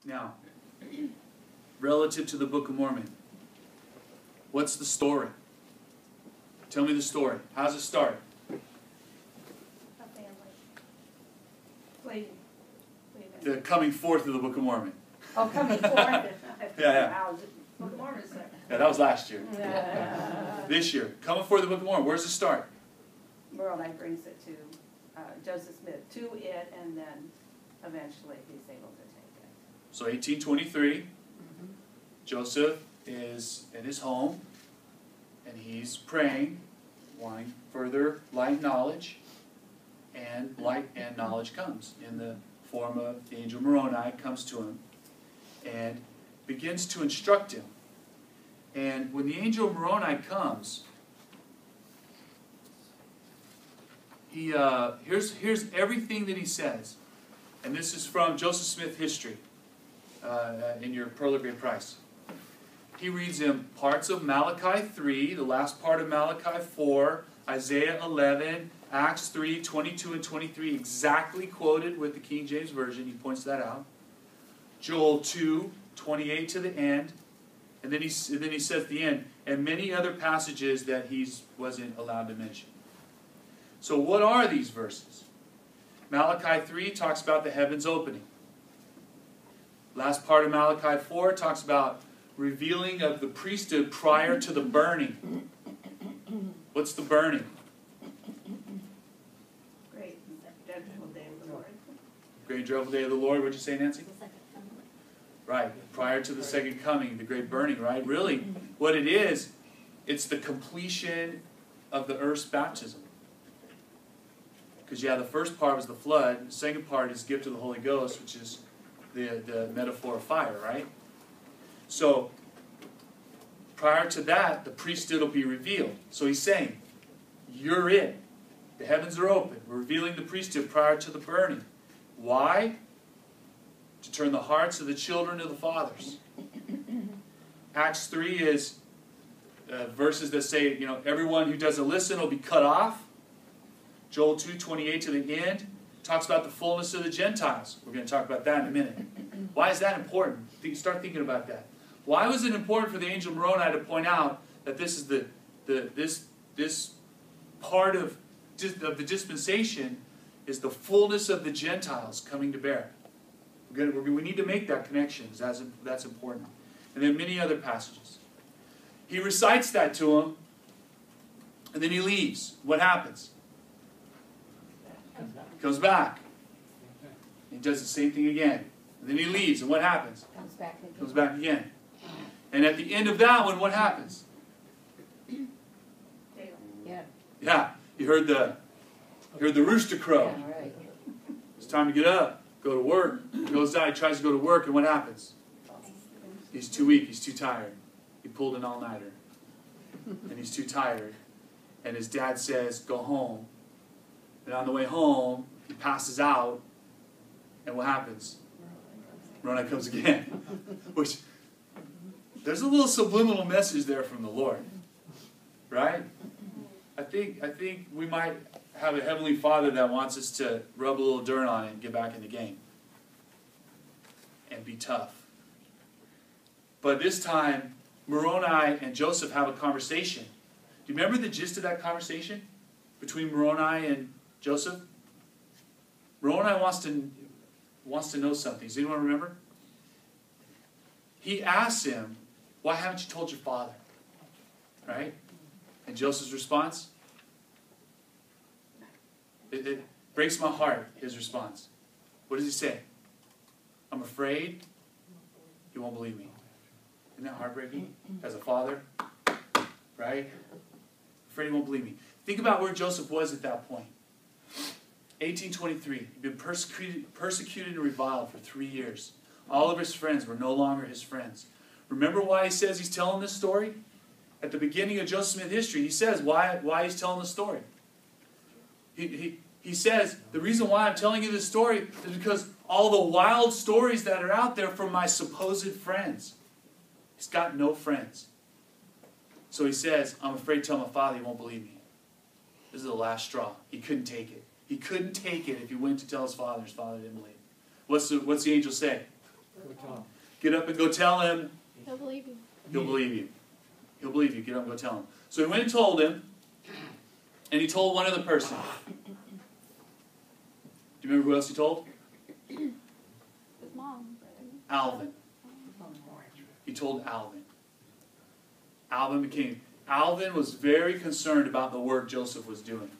Now, relative to the Book of Mormon, what's the story? Tell me the story. How does it start? A family. Waiting. The coming forth of the Book of Mormon. Oh, coming forth. Yeah. Book of Mormon is there. Yeah, that was last year. Yeah. This year, coming forth of the Book of Mormon. Where does it start? Moroni brings it to Joseph Smith, to it, and then eventually he's able to take it. So 1823, Joseph is in his home, and he's praying, wanting further light knowledge, and light and knowledge comes in the form of the angel Moroni comes to him and begins to instruct him. And when the angel Moroni comes, here's everything that he says. And this is from Joseph Smith History in your Pearl of Great Price. He reads him parts of Malachi 3, the last part of Malachi 4, Isaiah 11, Acts 3, 22 and 23, exactly quoted with the King James Version. He points that out. Joel 2, 28 to the end. And then he says at the end, and many other passages that he wasn't allowed to mention. So what are these verses? Malachi 3 talks about the heavens opening. Last part of Malachi 4 talks about revealing of the priesthood prior to the burning. What's the burning? Great dreadful day of the Lord. Great dreadful day of the Lord. What'd you say, Nancy? Right. Prior to the second coming, the great burning, right? Really, what it is, it's the completion of the earth's baptism. Because, yeah, the first part was the flood. The second part is gift of the Holy Ghost, which is the metaphor of fire, right? So, prior to that, the priesthood will be revealed. So he's saying, you're it. The heavens are open. We're revealing the priesthood prior to the burning. Why? To turn the hearts of the children to the fathers. Acts 3 is verses that say, you know, everyone who doesn't listen will be cut off. Joel 2, 28 to the end talks about the fullness of the Gentiles. We're going to talk about that in a minute. Why is that important? Start thinking about that. Why was it important for the angel Moroni to point out that this is this part of the dispensation is the fullness of the Gentiles coming to bear? We need to make that connection. That's important. And then many other passages. He recites that to him, and then he leaves. What happens? He comes back. He does the same thing again. And then he leaves, and what happens? Comes back again. And at the end of that one, what happens? Yeah, you heard the rooster crow. Yeah, right. It's time to get up, go to work. He goes out, he tries to go to work, and what happens? He's too weak, he's too tired. He pulled an all-nighter. And he's too tired. And his dad says, go home. And on the way home, he passes out. And what happens? Moroni comes again. Which, there's a little subliminal message there from the Lord. Right? I think we might have a Heavenly Father that wants us to rub a little dirt on it and get back in the game. And be tough. But this time, Moroni and Joseph have a conversation. Do you remember the gist of that conversation between Moroni and Joseph? Moroni wants to know something. Does anyone remember? He asks him, why haven't you told your father? Right? And Joseph's response? It breaks my heart, his response. What does he say? I'm afraid he won't believe me. Isn't that heartbreaking? As a father, right? Afraid he won't believe me. Think about where Joseph was at that point. 1823. He'd been persecuted and reviled for 3 years. All of his friends were no longer his friends. Remember why he says he's telling this story? At the beginning of Joseph Smith history, he says why he's telling the story. He says, the reason why I'm telling you this story is because all the wild stories that are out there from my supposed friends. He's got no friends. So he says, I'm afraid to tell my father, he won't believe me. This is the last straw. He couldn't take it. He couldn't take it if he went to tell his father didn't believe. What's the angel say? Get up and go tell him. He'll believe you. He'll believe you. He'll believe you. Get up and go tell him. So he went and told him, and he told one other person. Do you remember who else he told? His mom. Alvin. He told Alvin. Alvin was very concerned about the work Joseph was doing.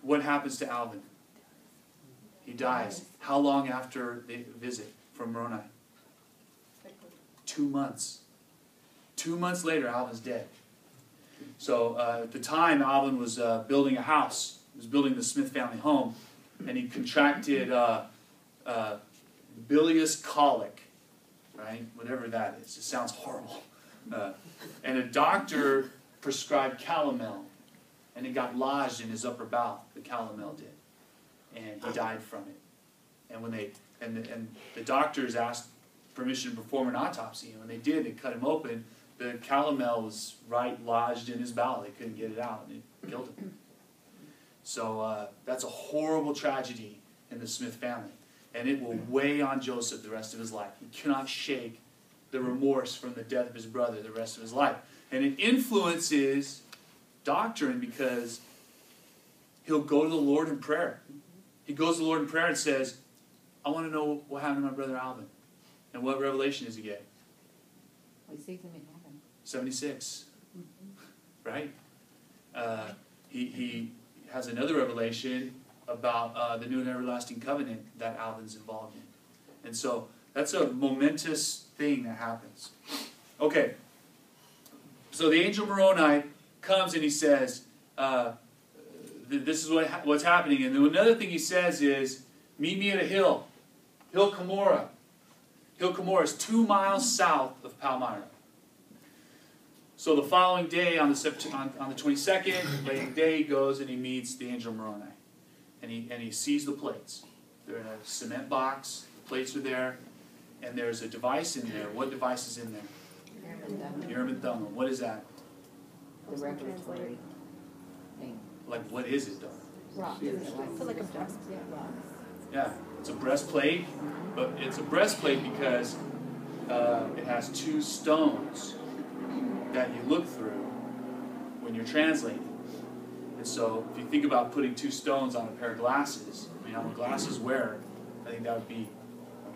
What happens to Alvin? He dies. How long after the visit from Moroni? 2 months. 2 months later, Alvin's dead. So at the time, Alvin was building a house. He was building the Smith family home, and he contracted bilious colic, right? Whatever that is. It sounds horrible. And a doctor prescribed calomel, and it got lodged in his upper bowel. The calomel did, and he died from it. And when the doctors asked permission to perform an autopsy, and when they did, they cut him open. The calomel was right lodged in his bowel. They couldn't get it out, and it killed him. So that's a horrible tragedy in the Smith family. And it will weigh on Joseph the rest of his life. He cannot shake the remorse from the death of his brother the rest of his life. And it influences doctrine because he'll go to the Lord in prayer. He goes to the Lord in prayer and says, I want to know what happened to my brother Alvin. And what revelation does he get? We see them in heaven. 76. Right? He has another revelation about the new and everlasting covenant that Alvin's involved in. And so that's a momentous thing that happens. Okay. So the angel Moroni comes and he says, this is what's happening. And then another thing he says is, meet me at a hill. Hill Cumorah. Hill Cumorah is 2 miles south of Palmyra. So the following day, on the 22nd, late in the day, he goes and he meets the angel Moroni. And he sees the plates. They're in a cement box. The plates are there. And there's a device in there. What device is in there? Urim and Thummim. What is that? The revelatory thing. Like, what is it, though? Rock. Like a breast. Yeah, it's a breastplate. But it's a breastplate because it has 2 stones that you look through when you're translating. And so if you think about putting 2 stones on a pair of glasses, I mean, I'm a glasses wearer, I think that would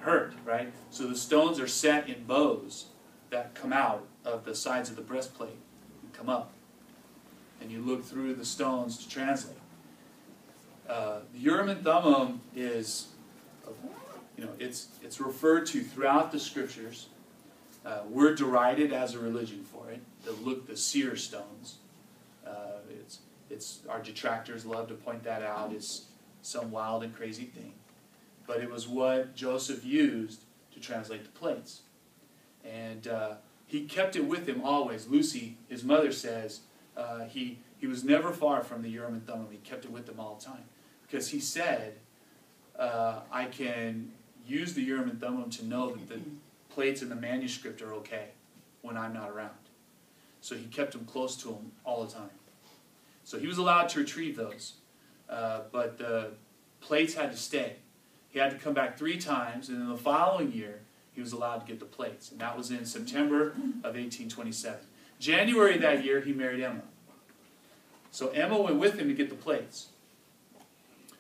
hurt, right? So the stones are set in bows that come out of the sides of the breastplate and come up. And you look through the stones to translate. The Urim and Thummim is, it's referred to throughout the scriptures. We're derided as a religion for it. The seer stones. Our detractors love to point that out as some wild and crazy thing. But it was what Joseph used to translate the plates. And he kept it with him always. Lucy, his mother, says he was never far from the Urim and Thummim. He kept it with him all the time. Because he said, I can use the Urim and Thummim to know that the plates in the manuscript are okay when I'm not around. So he kept them close to him all the time. So he was allowed to retrieve those. But the plates had to stay. He had to come back 3 times, and then the following year, he was allowed to get the plates. And that was in September of 1827. January that year, he married Emma. So Emma went with him to get the plates.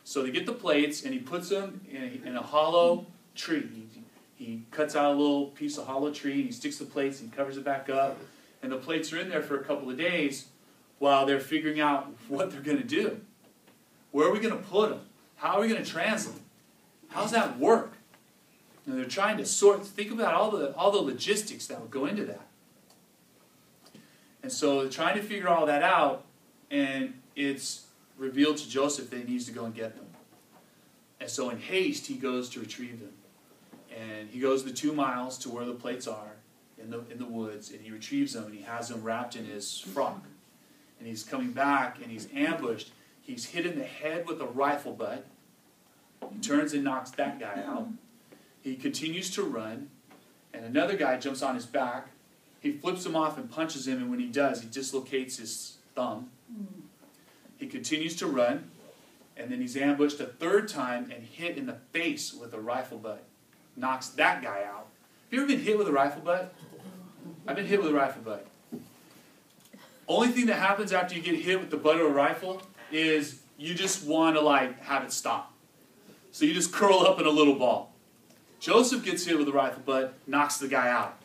So they get the plates, and he puts them in a hollow tree. He cuts out a little piece of hollow tree, and he sticks the plates, and covers it back up. And the plates are in there for a couple of days while they're figuring out what they're going to do. Where are we going to put them? How are we going to translate? How does that work? And they're trying to think about all the logistics that would go into that. And so they're trying to figure all that out, and it's revealed to Joseph that he needs to go and get them. And so in haste, he goes to retrieve them. And he goes the 2 miles to where the plates are in the woods, and he retrieves them, and he has them wrapped in his frock. And he's coming back, and he's ambushed. He's hit in the head with a rifle butt. He turns and knocks that guy out. He continues to run, and another guy jumps on his back. He flips him off and punches him, and when he does, he dislocates his thumb. He continues to run, And then he's ambushed a third time and hit in the face with a rifle butt. Knocks that guy out. Have you ever been hit with a rifle butt? I've been hit with a rifle butt. Only thing that happens after you get hit with the butt of a rifle is you just want to like have it stop. So you just curl up in a little ball. Joseph gets hit with a rifle butt, knocks the guy out.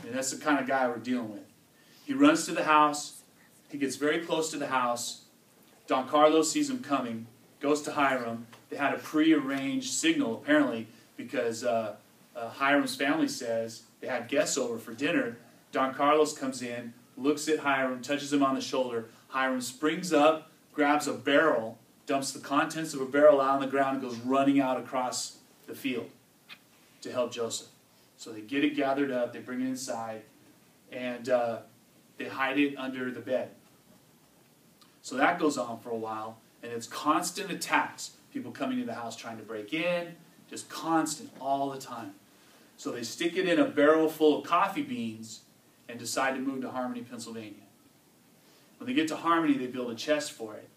And that's the kind of guy we're dealing with. He runs to the house. He gets very close to the house. Don Carlos sees him coming, goes to Hiram. They had a prearranged signal, apparently, because Hiram's family says they had guests over for dinner. Don Carlos comes in, looks at Hiram, touches him on the shoulder. Hiram springs up, grabs a barrel, dumps the contents of a barrel out on the ground, and goes running out across the field to help Joseph. So they get it gathered up, they bring it inside, and they hide it under the bed. So that goes on for a while, and it's constant attacks. People coming into the house trying to break in, just constant all the time. So they stick it in a barrel full of coffee beans and decide to move to Harmony, Pennsylvania. When they get to Harmony, they build a chest for it.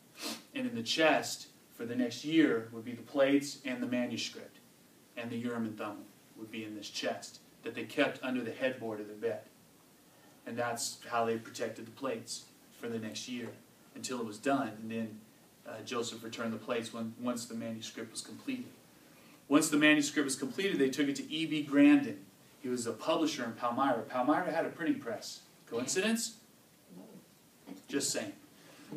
And in the chest, for the next year, would be the plates and the manuscript. And the Urim and Thummim would be in this chest that they kept under the headboard of the bed. And that's how they protected the plates for the next year until it was done. And then Joseph returned the plates once the manuscript was completed. Once the manuscript was completed, they took it to E.B. Grandin. He was a publisher in Palmyra. Palmyra had a printing press. Coincidence? Just saying.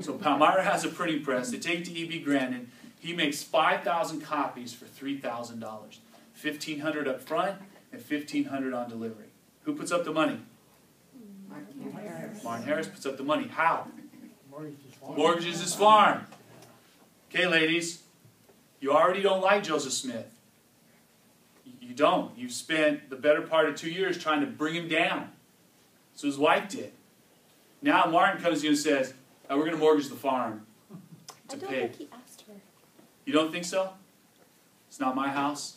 So Palmyra has a printing press. They take it to E.B. Grandin. He makes 5,000 copies for $3,000. $1,500 up front and $1,500 on delivery. Who puts up the money? Martin Harris puts up the money. How? Mortgages his farm. Okay, ladies. You already don't like Joseph Smith. You don't. You've spent the better part of 2 years trying to bring him down. So his wife did. Now Martin comes to you and says, we're going to mortgage the farm to I don't pay. think he asked her. You don't think so? It's not my house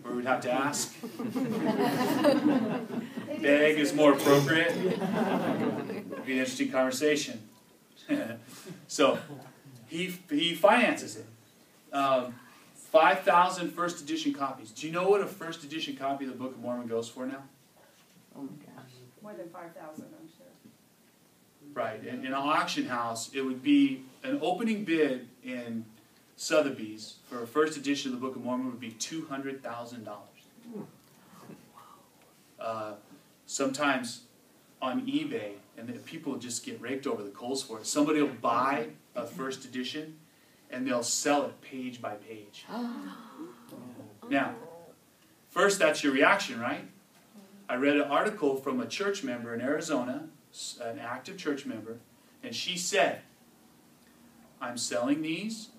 where we'd have to ask. Beg is more appropriate. It'd be an interesting conversation. So he finances it. 5,000 first edition copies. Do you know what a first edition copy of the Book of Mormon goes for now? Oh my gosh. More than 5,000, I'm sure. Right. In an auction house, it would be an opening bid in Sotheby's for a first edition of the Book of Mormon would be $200,000. Sometimes on eBay, and the people just get raked over the coals for it. Somebody will buy a first edition, and they'll sell it page by page. Now, first that's your reaction, right? I read an article from a church member in Arizona, an active church member, and she said, I'm selling these.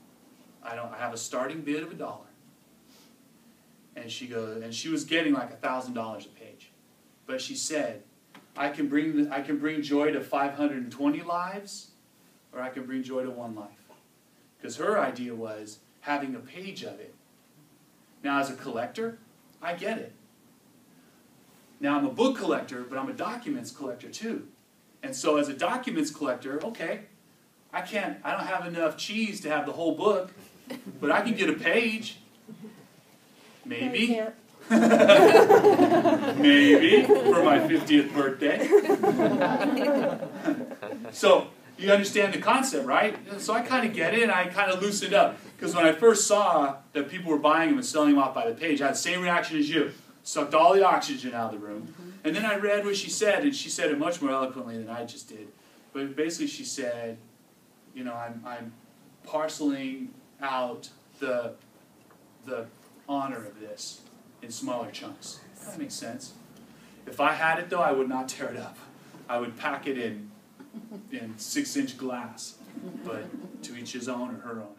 I have a starting bid of $1. And she goes, and she was getting like $1,000 a page. But she said, I can bring joy to 520 lives, or I can bring joy to one life. Because her idea was having a page of it. Now, as a collector, I get it. Now, I'm a book collector, but I'm a documents collector too. And so as a documents collector, okay, I don't have enough cheese to have the whole book, but I can get a page. Maybe. Maybe for my 50th birthday. So you understand the concept, right? So I kind of get it, and I kind of loosened up. Because when I first saw that people were buying them and selling them off by the page, I had the same reaction as you. Sucked all the oxygen out of the room. And then I read what she said, and she said it much more eloquently than I just did. But basically she said, you know, I'm parceling out the honor of this in smaller chunks. That makes sense. If I had it, though, I would not tear it up. I would pack it in 6-inch glass. But to each his own or her own.